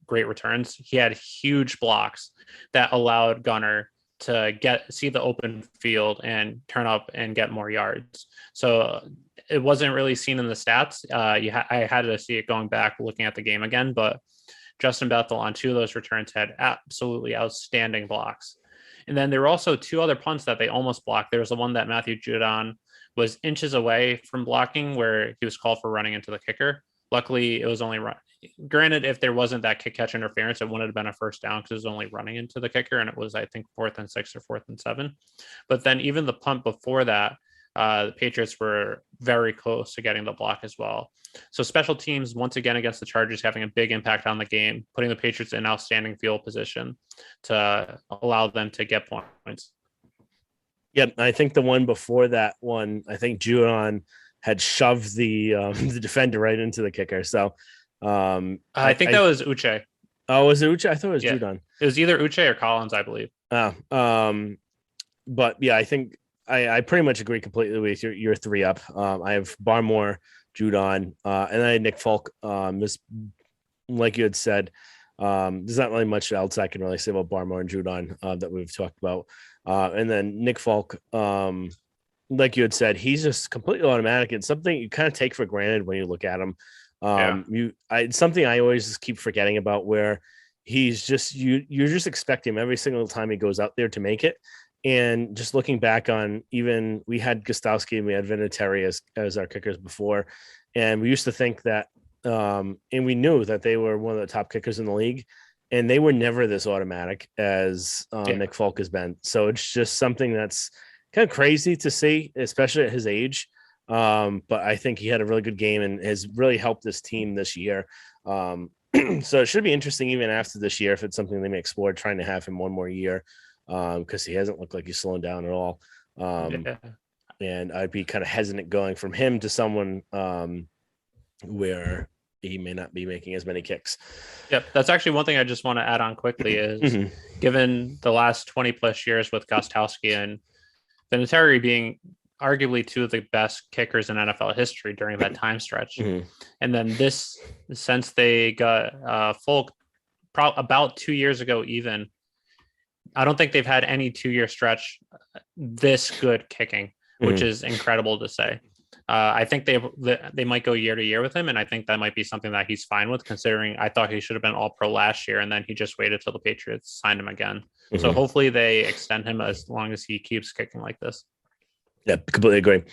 great returns. He had huge blocks that allowed Gunner to see the open field and turn up and get more yards. So it wasn't really seen in the stats. I had to see it going back, looking at the game again, but Justin Bethel on 2 of those returns had absolutely outstanding blocks. And then there were also 2 other punts that they almost blocked. There was the one that Matthew Judon was inches away from blocking where he was called for running into the kicker. Luckily, it was only run. Granted, if there wasn't that kick catch interference, it wouldn't have been a first down because it was only running into the kicker, and it was, I think, 4th and 6 or 4th and 7. But then even the punt before that, the Patriots were very close to getting the block as well. So special teams, once again, against the Chargers, having a big impact on the game, putting the Patriots in outstanding field position to allow them to get points. Yeah, I think the one before that one, I think Judon had shoved the the defender right into the kicker. So I think that was Uche. Oh, was it Uche? I thought it was Yeah. Judon. It was either Uche or Collins, I believe. But yeah, I think I pretty much agree completely with your 3 up. I have Barmore, Judon, and I had Nick Folk. This, like you had said, there's not really much else I can really say about Barmore and Judon that we've talked about. And then Nick Folk, like you had said, he's just completely automatic. It's something you kind of take for granted when you look at him. It's something I always just keep forgetting about, where he's just you're just expecting him every single time he goes out there to make it. And just looking back on, even we had Gostowski and we had Vinatieri as our kickers before, and we used to think that, and we knew that they were one of the top kickers in the league, and they were never this automatic as Nick Folk has been. So it's just something that's kind of crazy to see, especially at his age. But I think he had a really good game and has really helped this team this year. So it should be interesting even after this year if it's something they may explore, trying to have him one more year, because he hasn't looked like he's slowing down at all. And I'd be kind of hesitant going from him to someone where he may not be making as many kicks. Yep. That's actually one thing I just want to add on quickly is given the last 20 plus years with Gostowski and Vinatieri being arguably 2 of the best kickers in NFL history during that time stretch. And then this, since they got Folk about 2 years ago, even, I don't think they've had any 2-year stretch this good kicking, which is incredible to say. I think they might go year to year with him, and I think that might be something that he's fine with, considering I thought he should have been All-Pro last year, and then he just waited till the Patriots signed him again. So hopefully they extend him as long as he keeps kicking like this. Yeah, completely agree.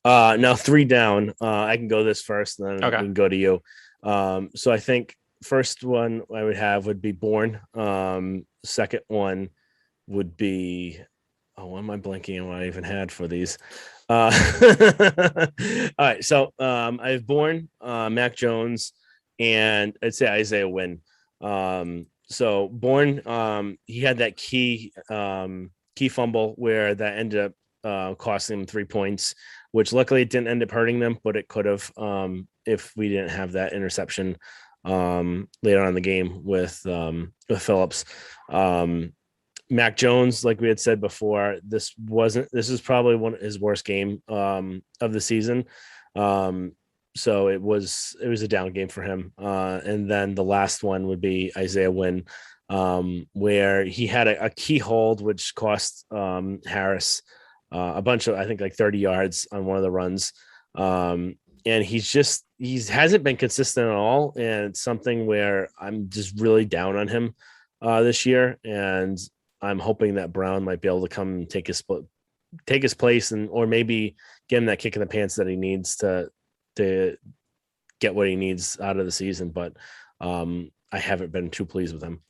Now 3 down. I can go this first, and then we can go to you. So I think first one I would have would be Bourne. Second one would be, what am I blanking on what I even had for these? All right, so I have Bourne, Mac Jones, and I'd say Isaiah Wynn. So Bourne, he had that key fumble where that ended up costing them 3 points, which luckily it didn't end up hurting them, but it could have if we didn't have that interception later on in the game with Phillips. Mac Jones, like we had said before, this is probably one of his worst game of the season. So it was a down game for him. And then the last one would be Isaiah Wynn, where he had a key hold, which cost Harris a bunch of, I think, like 30 yards on one of the runs. And he hasn't been consistent at all. And it's something where I'm just really down on him this year. And I'm hoping that Brown might be able to come and take his place, or maybe get him that kick in the pants that he needs to get what he needs out of the season. But I haven't been too pleased with him.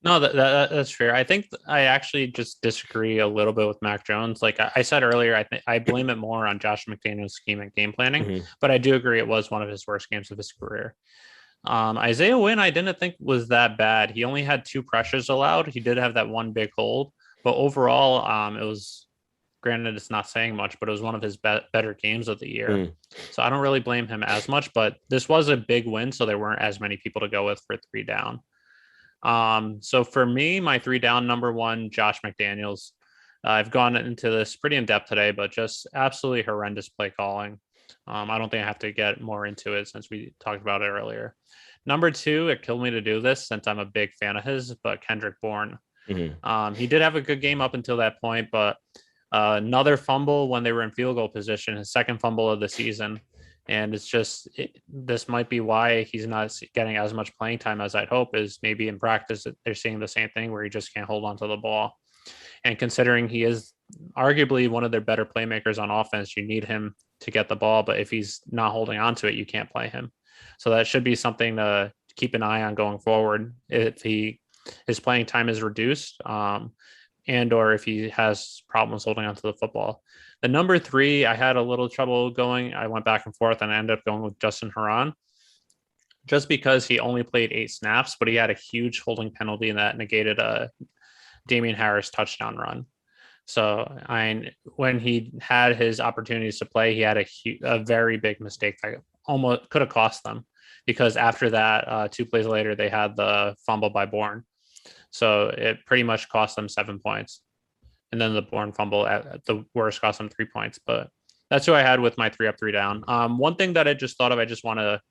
No, that's fair. I think I actually just disagree a little bit with Mac Jones. Like I said earlier, I blame it more on Josh McDaniel's scheme and game planning, but I do agree it was one of his worst games of his career. Isaiah Wynn, I didn't think was that bad. He only had 2 pressures allowed. He did have that one big hold, but overall, it was, granted, it's not saying much, but it was one of his better games of the year. So I don't really blame him as much, but this was a big win, so there weren't as many people to go with for 3 down. So for me, my 3 down, number 1, Josh McDaniels. I've gone into this pretty in depth today, but just absolutely horrendous play calling. I don't think I have to get more into it since we talked about it earlier. Number 2, it killed me to do this since I'm a big fan of his, but Kendrick Bourne. He did have a good game up until that point, but another fumble when they were in field goal position, his second fumble of the season. And it's just this might be why he's not getting as much playing time as I'd hope. Is maybe in practice they're seeing the same thing where he just can't hold on to the ball. And considering he is arguably one of their better playmakers on offense, you need him to get the ball. But if he's not holding on to it, you can't play him. So that should be something to keep an eye on going forward. If his playing time is reduced, and or if he has problems holding on to the football. The number 3, I had a little trouble going. I went back and forth and I ended up going with Justin Herron, just because he only played 8 snaps, but he had a huge holding penalty and that negated a Damian Harris touchdown run. So when he had his opportunities to play, he had a very big mistake that almost could have cost them, because after that, 2 plays later, they had the fumble by Bourne. So it pretty much cost them 7 points. And then the Bourne fumble at the worst cost them 3 points. But that's who I had with my 3 up, 3 down. One thing that I just thought of, I just want to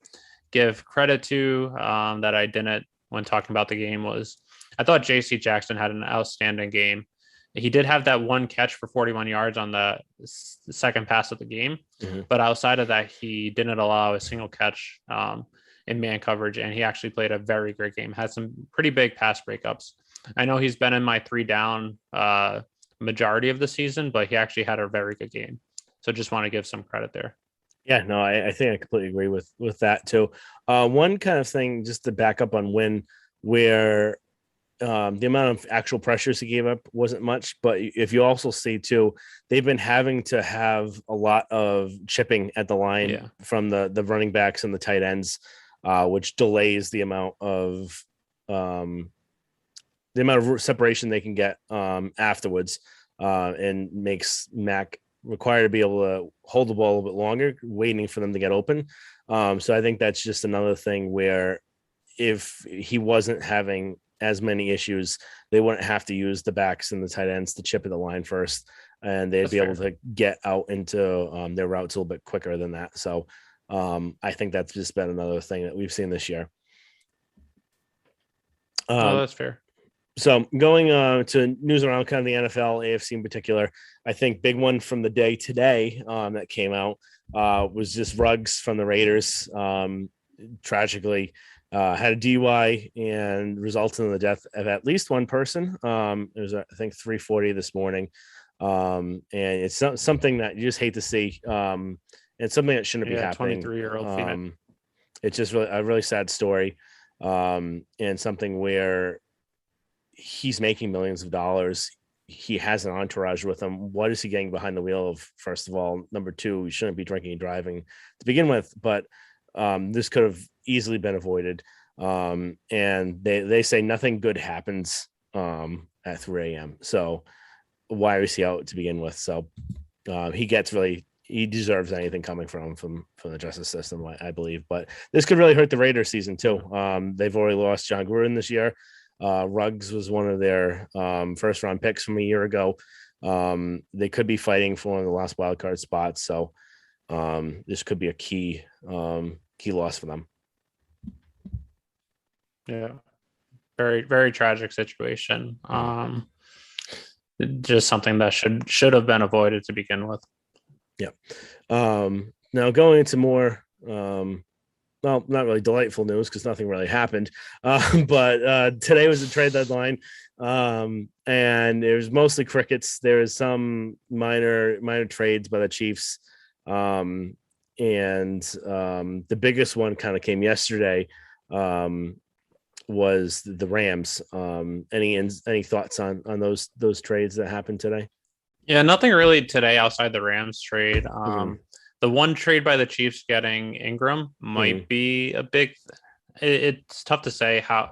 give credit to that I didn't when talking about the game was I thought JC Jackson had an outstanding game. He did have that one catch for 41 yards on the second pass of the game. Mm-hmm. But outside of that, he didn't allow a single catch in man coverage. And he actually played a very great game, had some pretty big pass breakups. I know he's been in my 3 down majority of the season, but he actually had a very good game. So just want to give some credit there. Yeah, no, I think I completely agree with that too. One kind of thing, just to back up on Wynn, where the amount of actual pressures he gave up wasn't much, but if you also see too, they've been having to have a lot of chipping at the line from the running backs and the tight ends, which delays the amount of separation they can get afterwards, and makes Mac required to be able to hold the ball a little bit longer, waiting for them to get open. So I think that's just another thing where if he wasn't having as many issues, they wouldn't have to use the backs and the tight ends to chip at the line first, and they'd be able to get out into their routes a little bit quicker than that. So I think that's just been another thing that we've seen this year. That's fair. So going to news around kind of the NFL, AFC in particular, I think big one from the day today that came out was just Ruggs from the Raiders. Tragically had a DUI and resulted in the death of at least one person. It was, I think, 3:40 this morning. And it's something that you just hate to see. It's something that shouldn't be happening. 23-year-old female. It's just really a really sad story, and something where he's making millions of dollars. He has an entourage with him. What is he getting behind the wheel of? First of all, number 2, he shouldn't be drinking and driving to begin with, but this could have easily been avoided. And they say nothing good happens at 3 a.m. So why was he out to begin with? So he deserves anything coming from the justice system, I believe. But this could really hurt the Raiders season too. They've already lost John Gruden this year. Ruggs was one of their first round picks from a year ago. They could be fighting for one of the last wild card spots. So this could be a key loss for them. Yeah. Very, very tragic situation. Just something that should have been avoided to begin with. Yeah. Now going into more well, not really delightful news because nothing really happened. But today was the trade deadline, and it was mostly crickets. There was some minor trades by the Chiefs, and the biggest one kind of came yesterday. Was the Rams. Any thoughts on those trades that happened today? Yeah, nothing really today outside the Rams trade. The one trade by the Chiefs getting Ingram might be a big. It's tough to say how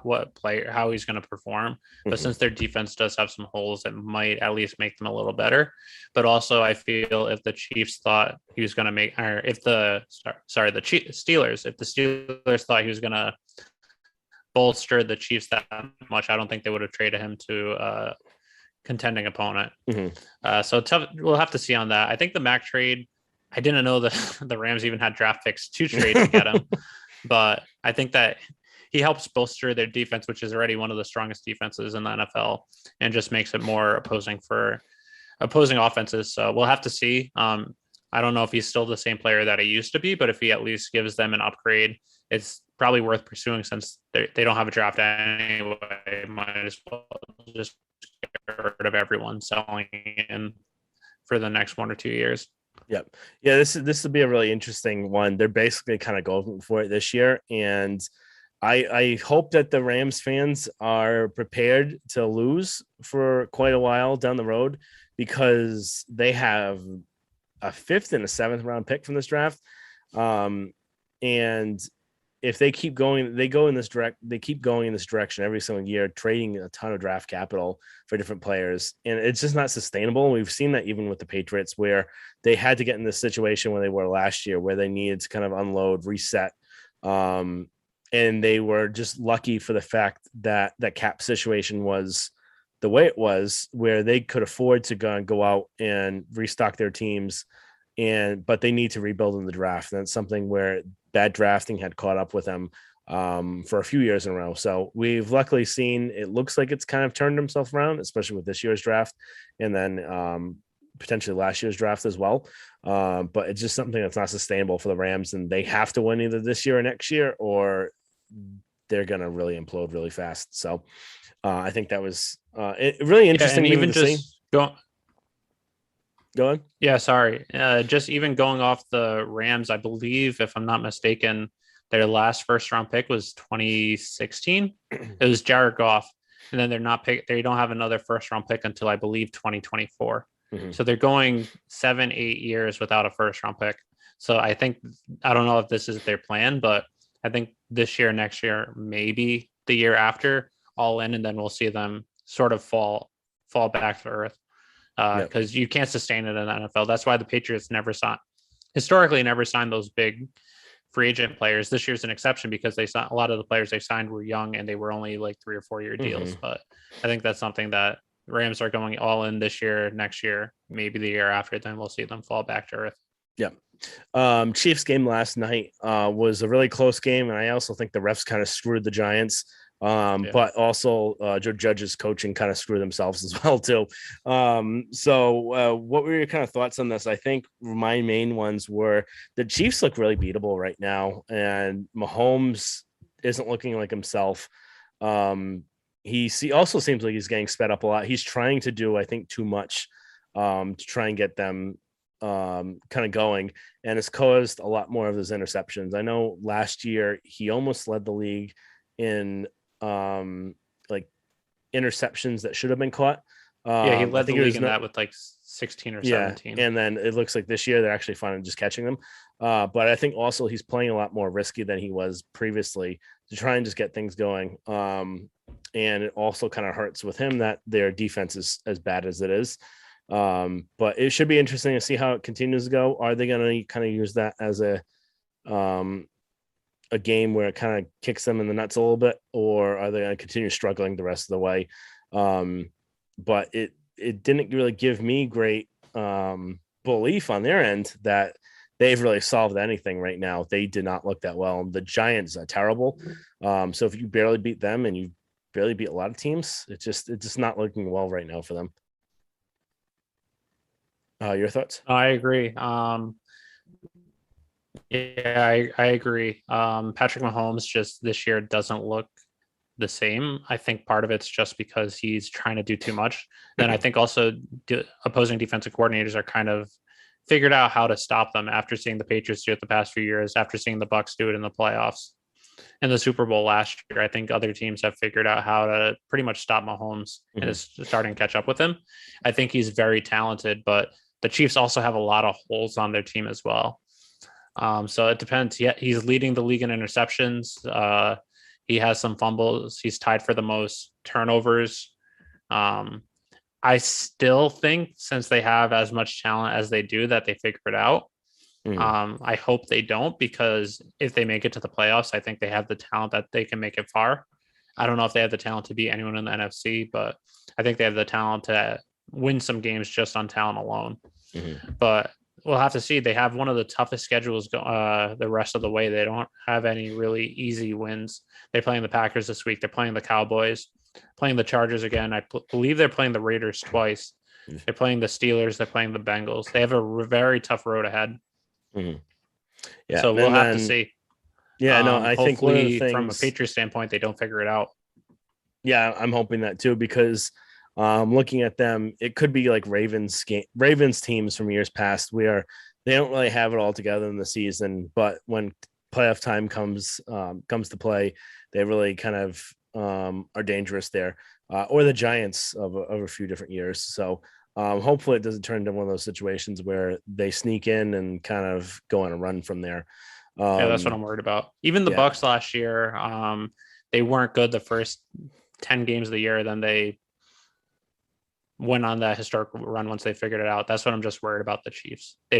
he's going to perform, but since their defense does have some holes, it might at least make them a little better. But also, I feel if the Chiefs thought he was going to make, or if the Steelers, if the Steelers thought he was going to bolster the Chiefs that much, I don't think they would have traded him to a contending opponent. So tough. We'll have to see on that. I think the Mac trade. I didn't know that the Rams even had draft picks to trade to get him, but I think that he helps bolster their defense, which is already one of the strongest defenses in the NFL, and just makes it more opposing for opposing offenses. So we'll have to see. I don't know if he's still the same player that he used to be, but if he at least gives them an upgrade, it's probably worth pursuing since they don't have a draft anyway. Might as well just get rid of everyone selling in for the next 1 or 2 years. Yep. Yeah, this will be a really interesting one. They're basically kind of going for it this year, and I hope that the Rams fans are prepared to lose for quite a while down the road because they have a fifth and a seventh round pick from this draft. And if they keep going, they keep going in this direction every single year, trading a ton of draft capital for different players. And it's just not sustainable. We've seen that even with the Patriots, where they had to get in this situation where they were last year, where they needed to kind of unload, reset. And they were just lucky for the fact that that cap situation was the way it was, where they could afford to go out and restock their teams, but they need to rebuild in the draft. And that's something where bad drafting had caught up with them for a few years in a row. So we've luckily seen it looks like it's kind of turned himself around, especially with this year's draft, and then potentially last year's draft as well. But it's just something that's not sustainable for the Rams, and they have to win either this year or next year, or they're going to really implode really fast. So I think that was really interesting. Yeah, and even just go on. Yeah, sorry. Just even going off the Rams, I believe, if I'm not mistaken, their last first round pick was 2016. It was Jared Goff, and then they don't have another first round pick until I believe 2024. Mm-hmm. So they're going 7-8 years without a first round pick. So I don't know if this is their plan, but I think this year, next year, maybe the year after, all in, and then we'll see them sort of fall back to earth. Because you can't sustain it in the NFL. That's why the Patriots historically never signed those big free agent players. This year's an exception because a lot of the players they signed were young and they were only like 3 or 4 year deals. Mm-hmm. But I think that's something that Rams are going all in this year, next year, maybe the year after. Then we'll see them fall back to earth. Yeah. Chiefs game last night was a really close game, and I also think the refs kind of screwed the Giants. But also Joe Judge's coaching kind of screwed themselves as well too. So what were your kind of thoughts on this? I think my main ones were the Chiefs look really beatable right now, and Mahomes isn't looking like himself. He also seems like he's getting sped up a lot. He's trying to do, I think, too much to try and get them kind of going, and it's caused a lot more of those interceptions. I know last year he almost led the league in like interceptions that should have been caught. He led the league in that with like 16 or 17. And then it looks like this year they're actually finally just catching them. But I think also he's playing a lot more risky than he was previously to try and just get things going. And it also kind of hurts with him that their defense is as bad as it is. But it should be interesting to see how it continues to go. Are they going to kind of use that as a game where it kind of kicks them in the nuts a little bit, or are they going to continue struggling the rest of the way? But it didn't really give me great belief on their end that they've really solved anything right now. They did not look that well. The Giants are terrible. So if you barely beat them and you barely beat a lot of teams, it's just not looking well right now for them. Your thoughts? I agree. Yeah, I agree. Patrick Mahomes just this year doesn't look the same. I think part of it's just because he's trying to do too much. Then I think also opposing defensive coordinators are kind of figured out how to stop them after seeing the Patriots do it the past few years, after seeing the Bucs do it in the playoffs. In the Super Bowl last year, I think other teams have figured out how to pretty much stop Mahomes and is starting to catch up with him. I think he's very talented, but the Chiefs also have a lot of holes on their team as well. So it depends. He's leading the league in interceptions. He has some fumbles. He's tied for the most turnovers. I still think since they have as much talent as they do that they figure it out. I hope they don't, because if they make it to the playoffs, I think they have the talent that they can make it far. I don't know if they have the talent to beat anyone in the NFC, but I think they have the talent to win some games just on talent alone. But we'll have to see. They have one of the toughest schedules the rest of the way. They don't have any really easy wins. They're playing the Packers this week. They're playing the Cowboys, playing the Chargers again. I believe they're playing the Raiders twice. They're playing the Steelers. They're playing the Bengals. They have a very tough road ahead. Mhm. Yeah, So we'll and have to then see. yeah, no, I think one of the Hopefully, from a things, Patriots standpoint, they don't figure it out. yeah, I'm hoping that too because looking at them, it could be like Ravens teams from years past where they don't really have it all together in the season, but when playoff time comes to play, they really kind of are dangerous there. Or the Giants of a few different years. So hopefully it doesn't turn into one of those situations where they sneak in and kind of go on a run from there. Yeah, that's what I'm worried about. Even the Yeah, Bucks last year, they weren't good the first 10 games of the year. Then they went on that historical run once they figured it out. That's what I'm just worried about the Chiefs. They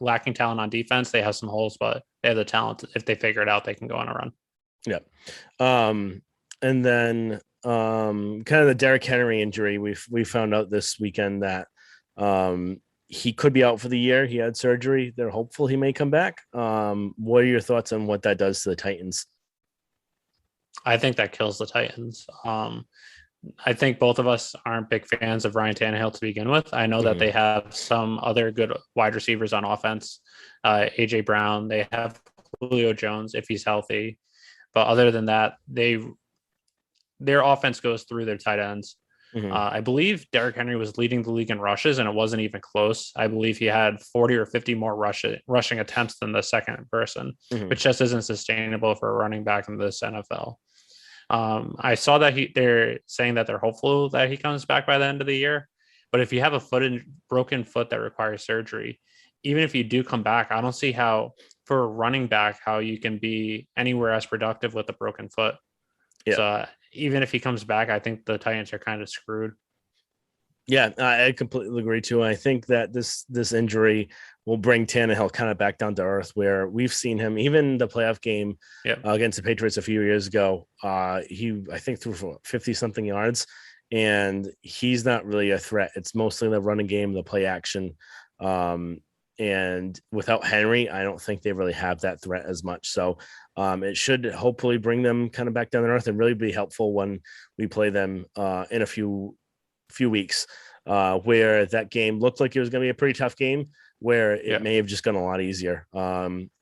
lacking talent on defense. They have some holes, but they have the talent. If they figure it out, they can go on a run. yeah. And then kind of the Derrick Henry injury. We found out this weekend that he could be out for the year. He had surgery. They're hopeful he may come back. What are your thoughts on what that does to the Titans? I think that kills the Titans. I think both of us aren't big fans of Ryan Tannehill to begin with. I know that Mhm. they have some other good wide receivers on offense. AJ Brown, they have Julio Jones if he's healthy. But other than that, their offense goes through their tight ends. Mhm. I believe Derrick Henry was leading the league in rushes, and it wasn't even close. I believe he had 40 or 50 more rushing attempts than the second person, Mhm. which just isn't sustainable for a running back in this NFL. I saw that they're saying that they're hopeful that he comes back by the end of the year. But if you have a broken foot that requires surgery, even if you do come back, I don't see how for a running back how you can be anywhere as productive with a broken foot. Yeah. So even if he comes back, I think the Titans are kind of screwed. Yeah, I completely agree too. I think that this injury will bring Tannehill kind of back down to earth, where we've seen him even the playoff game Yeah. against the Patriots a few years ago. He I think threw for 50 something yards, and he's not really a threat. It's mostly the running game, the play action, and without Henry, I don't think they really have that threat as much. So it should hopefully bring them kind of back down to earth and really be helpful when we play them in a few weeks, where that game looked like it was going to be a pretty tough game, where it Yeah. may have just gone a lot easier.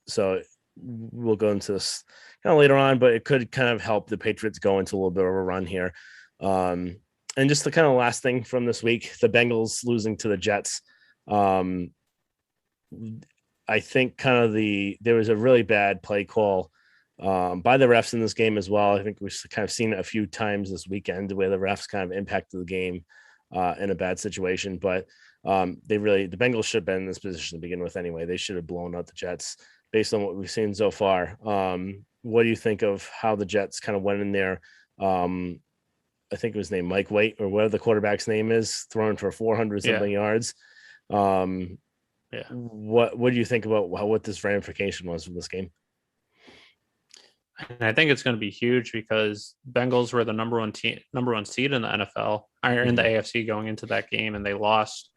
So we'll go into this kind of later on, but it could kind of help the Patriots go into a little bit of a run here. And just the kind of last thing from this week, the Bengals losing to the Jets. Um, I think kind of there was a really bad play call by the refs in this game as well. I think we've kind of seen it a few times this weekend where the refs kind of impacted the game in a bad situation. But the Bengals should have been in this position to begin with anyway. They should have blown out the Jets based on what we've seen so far. What do you think of how the Jets kind of went in there? I think it was named Mike White or whatever the quarterback's name is, throwing for 400 Yeah. something yards. Yeah. What do you think about what this ramification was from this game? And I think it's going to be huge because Bengals were the number one seed in the NFL or in the Mhm. AFC going into that game, and they lost,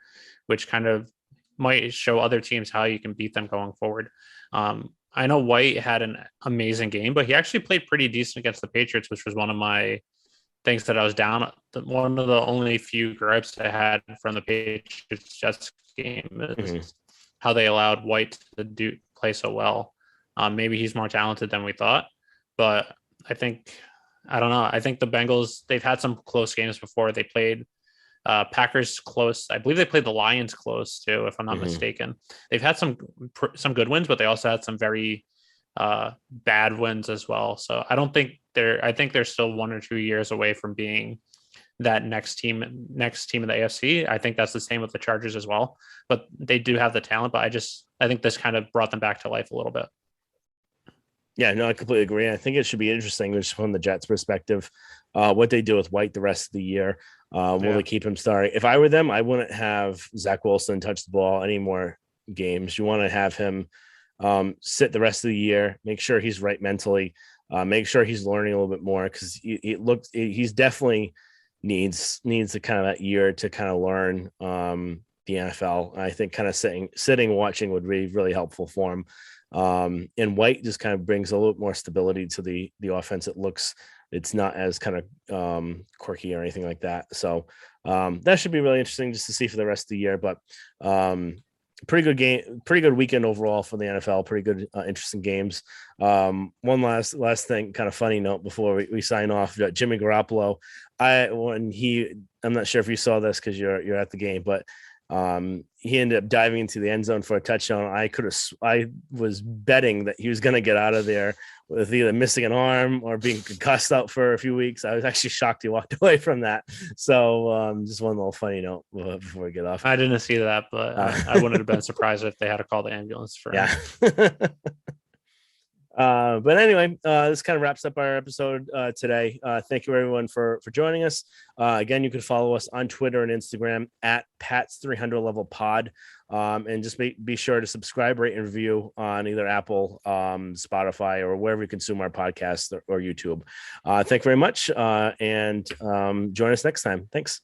which kind of might show other teams how you can beat them going forward. I know White had an amazing game, but he actually played pretty decent against the Patriots, which was one of my things that I was down. One of the only few gripes I had from the Patriots Jets game Mhm. is how they allowed White to play so well. Maybe he's more talented than we thought, but I think I don't know. I think the Bengals they've had some close games before. They played Packers close. I believe they played the Lions close too, if I'm not Mhm. mistaken. They've had some good wins, but they also had some very bad wins as well. So I don't think they're. I think they're still 1 or 2 years away from being that next team in the AFC. I think that's the same with the Chargers as well. But they do have the talent. But I think this kind of brought them back to life a little bit. Yeah, no, I completely agree. I think it should be interesting just from the Jets' perspective, what they do with White the rest of the year. Will they Yeah. keep him starting? If I were them, I wouldn't have Zach Wilson touch the ball any more games. You want to have him sit the rest of the year, make sure he's right mentally, make sure he's learning a little bit more because he's definitely needs a kind of that year to kind of learn the NFL. I think kind of sitting watching would be really helpful for him. And White just kind of brings a little more stability to the offense. It looks it's not as kind of quirky or anything like that. So that should be really interesting just to see for the rest of the year. But pretty good game, pretty good weekend overall for the NFL. Pretty good, interesting games. One last thing, kind of funny note before we sign off. Jimmy Garoppolo, I'm not sure if you saw this because you're at the game, but he ended up diving into the end zone for a touchdown. I was betting that he was going to get out of there with either missing an arm or being concussed out for a few weeks. I was actually shocked he walked away from that. So just one little funny note before we get off. I didn't see that, but I wouldn't have been surprised if they had to call the ambulance for him. Yeah. But anyway, this kind of wraps up our episode today. Thank you everyone for joining us. Again, you can follow us on Twitter and Instagram at Pat's 300 Level Pod. And just be sure to subscribe, rate, and review on either Apple, Spotify, or wherever you consume our podcast or YouTube. Thank you very much. And join us next time. Thanks.